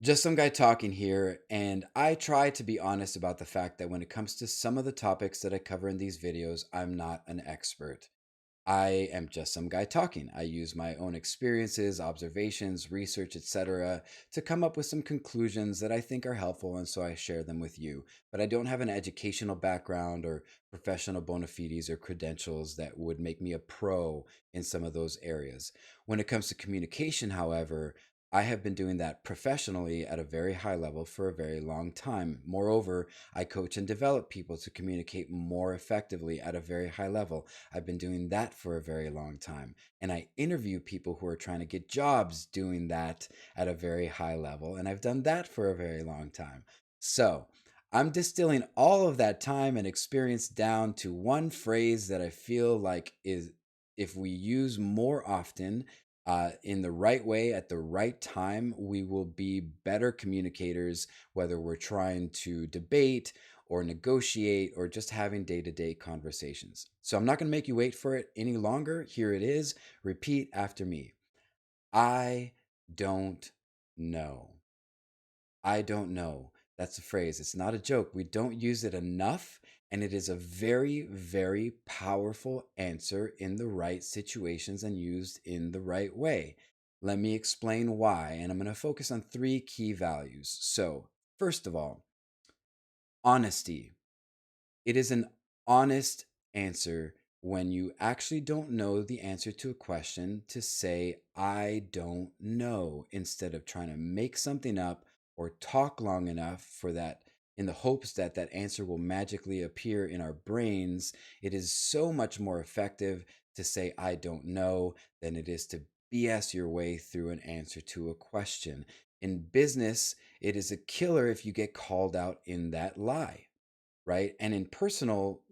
Just some guy talking here, and I try to be honest about the fact that when it comes to some of the topics that I cover in these videos, I'm not an expert. I am just some guy talking. I use my own experiences, observations, research, etc., to come up with some conclusions that I think are helpful, and so I share them with you. But I don't have an educational background or professional bona fides or credentials that would make me a pro in some of those areas. When it comes to communication, however, I have been doing that professionally at a very high level for a very long time. Moreover, I coach and develop people to communicate more effectively at a very high level. I've been doing that for a very long time. And I interview people who are trying to get jobs doing that at a very high level. And I've done that for a very long time. So I'm distilling all of that time and experience down to one phrase that I feel like is, if we use more often, in the right way at the right time, we will be better communicators, whether we're trying to debate or negotiate or just having day to day conversations. So I'm not going to make you wait for it any longer. Here it is. Repeat after me. I don't know. I don't know. That's a phrase. It's not a joke. We don't use it enough. And it is a very, very powerful answer in the right situations and used in the right way. Let me explain why. And I'm going to focus on three key values. So, first of all, honesty. It is an honest answer when you actually don't know the answer to a question to say, I don't know, instead of trying to make something up or talk long enough for that in the hopes that that answer will magically appear in our brains. It is so much more effective to say, I don't know, than it is to BS your way through an answer to a question. In business, it is a killer if you get called out in that lie, right? And in personal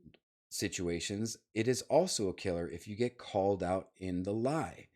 situations, it is also a killer if you get called out in the lie.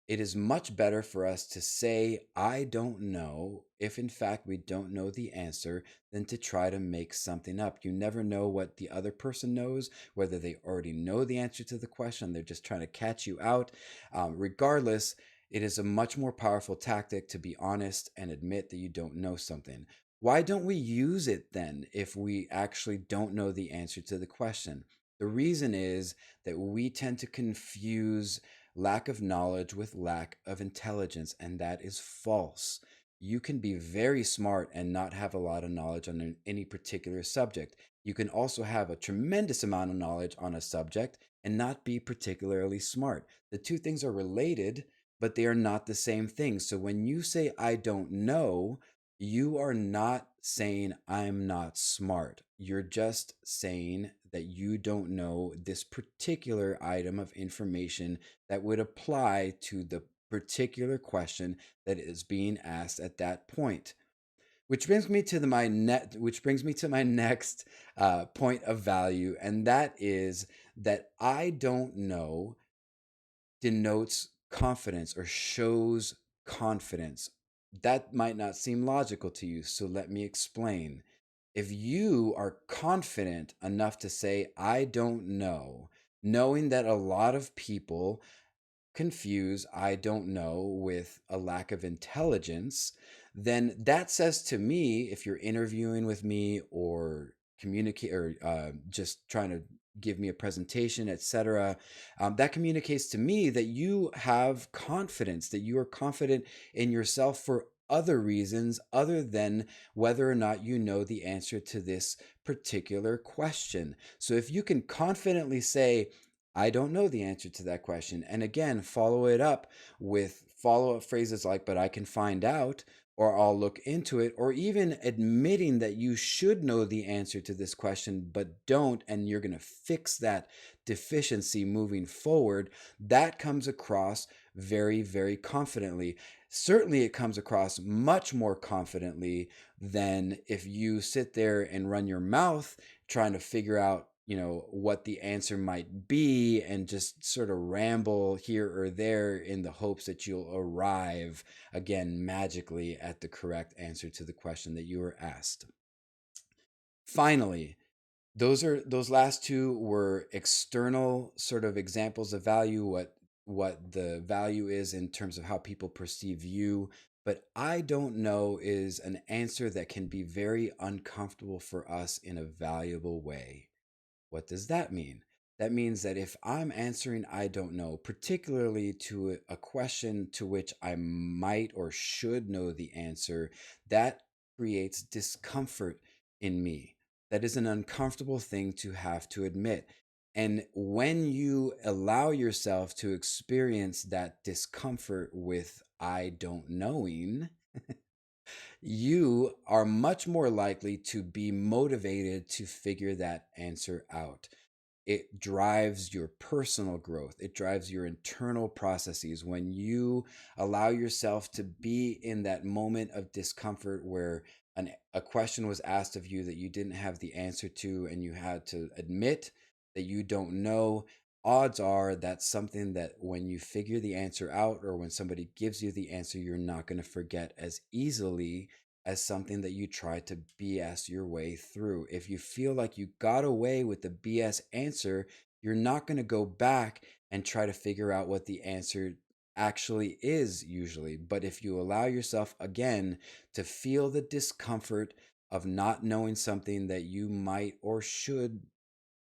It is much better for us to say, I don't know, if in fact we don't know the answer, than to try to make something up. You never know what the other person knows, whether they already know the answer to the question, they're just trying to catch you out. Regardless, it is a much more powerful tactic to be honest and admit that you don't know something. Why don't we use it then if we actually don't know the answer to the question? The reason is that we tend to confuse lack of knowledge with lack of intelligence, and that is false. You can be very smart and not have a lot of knowledge on any particular subject. You can also have a tremendous amount of knowledge on a subject and not be particularly smart. The two things are related, but they are not the same thing. So when you say, I don't know, you are not saying I'm not smart. You're just saying that you don't know this particular item of information that would apply to the particular question that is being asked at that point. Which brings me to my next point of value, and that is that I don't know denotes confidence or shows confidence. That might not seem logical to you, so let me explain. If you are confident enough to say, I don't know, knowing that a lot of people confuse I don't know with a lack of intelligence, then that says to me, if you're interviewing with me or communicate or just trying to give me a presentation, etc., that communicates to me that you have confidence, that you are confident in yourself for other reasons other than whether or not you know the answer to this particular question. So if you can confidently say, I don't know the answer to that question. And again, follow it up with follow up phrases like, but I can find out, or I'll look into it, or even admitting that you should know the answer to this question, but don't, and you're going to fix that deficiency moving forward. That comes across very, very confidently. Certainly, it comes across much more confidently than if you sit there and run your mouth trying to figure out what the answer might be and just sort of ramble here or there in the hopes that you'll arrive again magically at the correct answer to the question that you were asked. Finally, those last two were external sort of examples of value, what the value is in terms of how people perceive you. But I don't know is an answer that can be very uncomfortable for us in a valuable way. What does that mean? That means that if I'm answering I don't know, particularly to a question to which I might or should know the answer, that creates discomfort in me. That is an uncomfortable thing to have to admit. And when you allow yourself to experience that discomfort with I don't knowing, you are much more likely to be motivated to figure that answer out. It drives your personal growth. It drives your internal processes. When you allow yourself to be in that moment of discomfort where a question was asked of you that you didn't have the answer to, and you had to admit that you don't know, odds are that's something that when you figure the answer out or when somebody gives you the answer, you're not going to forget as easily as something that you try to BS your way through. If you feel like you got away with the BS answer, you're not going to go back and try to figure out what the answer actually is usually. But if you allow yourself again to feel the discomfort of not knowing something that you might or should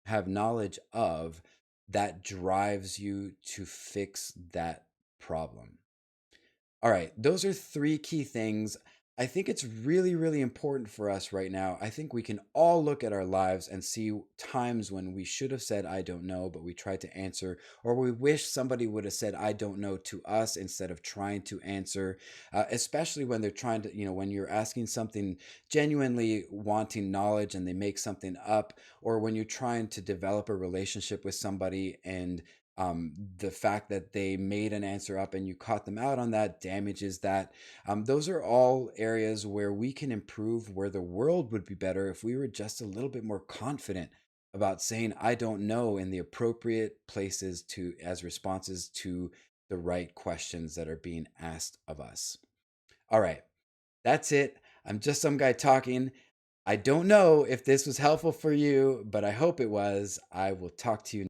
have knowledge of, that drives you to fix that problem. All right, those are three key things. I think it's really, really important for us right now. I think we can all look at our lives and see times when we should have said, I don't know, but we tried to answer, or we wish somebody would have said, I don't know to us instead of trying to answer, especially when they're trying to, when you're asking something genuinely wanting knowledge and they make something up, or when you're trying to develop a relationship with somebody and the fact that they made an answer up and you caught them out on that damages that. Those are all areas where we can improve, where the world would be better if we were just a little bit more confident about saying I don't know in the appropriate places to as responses to the right questions that are being asked of us. All right, that's it. I'm just some guy talking. I don't know if this was helpful for you, but I hope it was. I will talk to you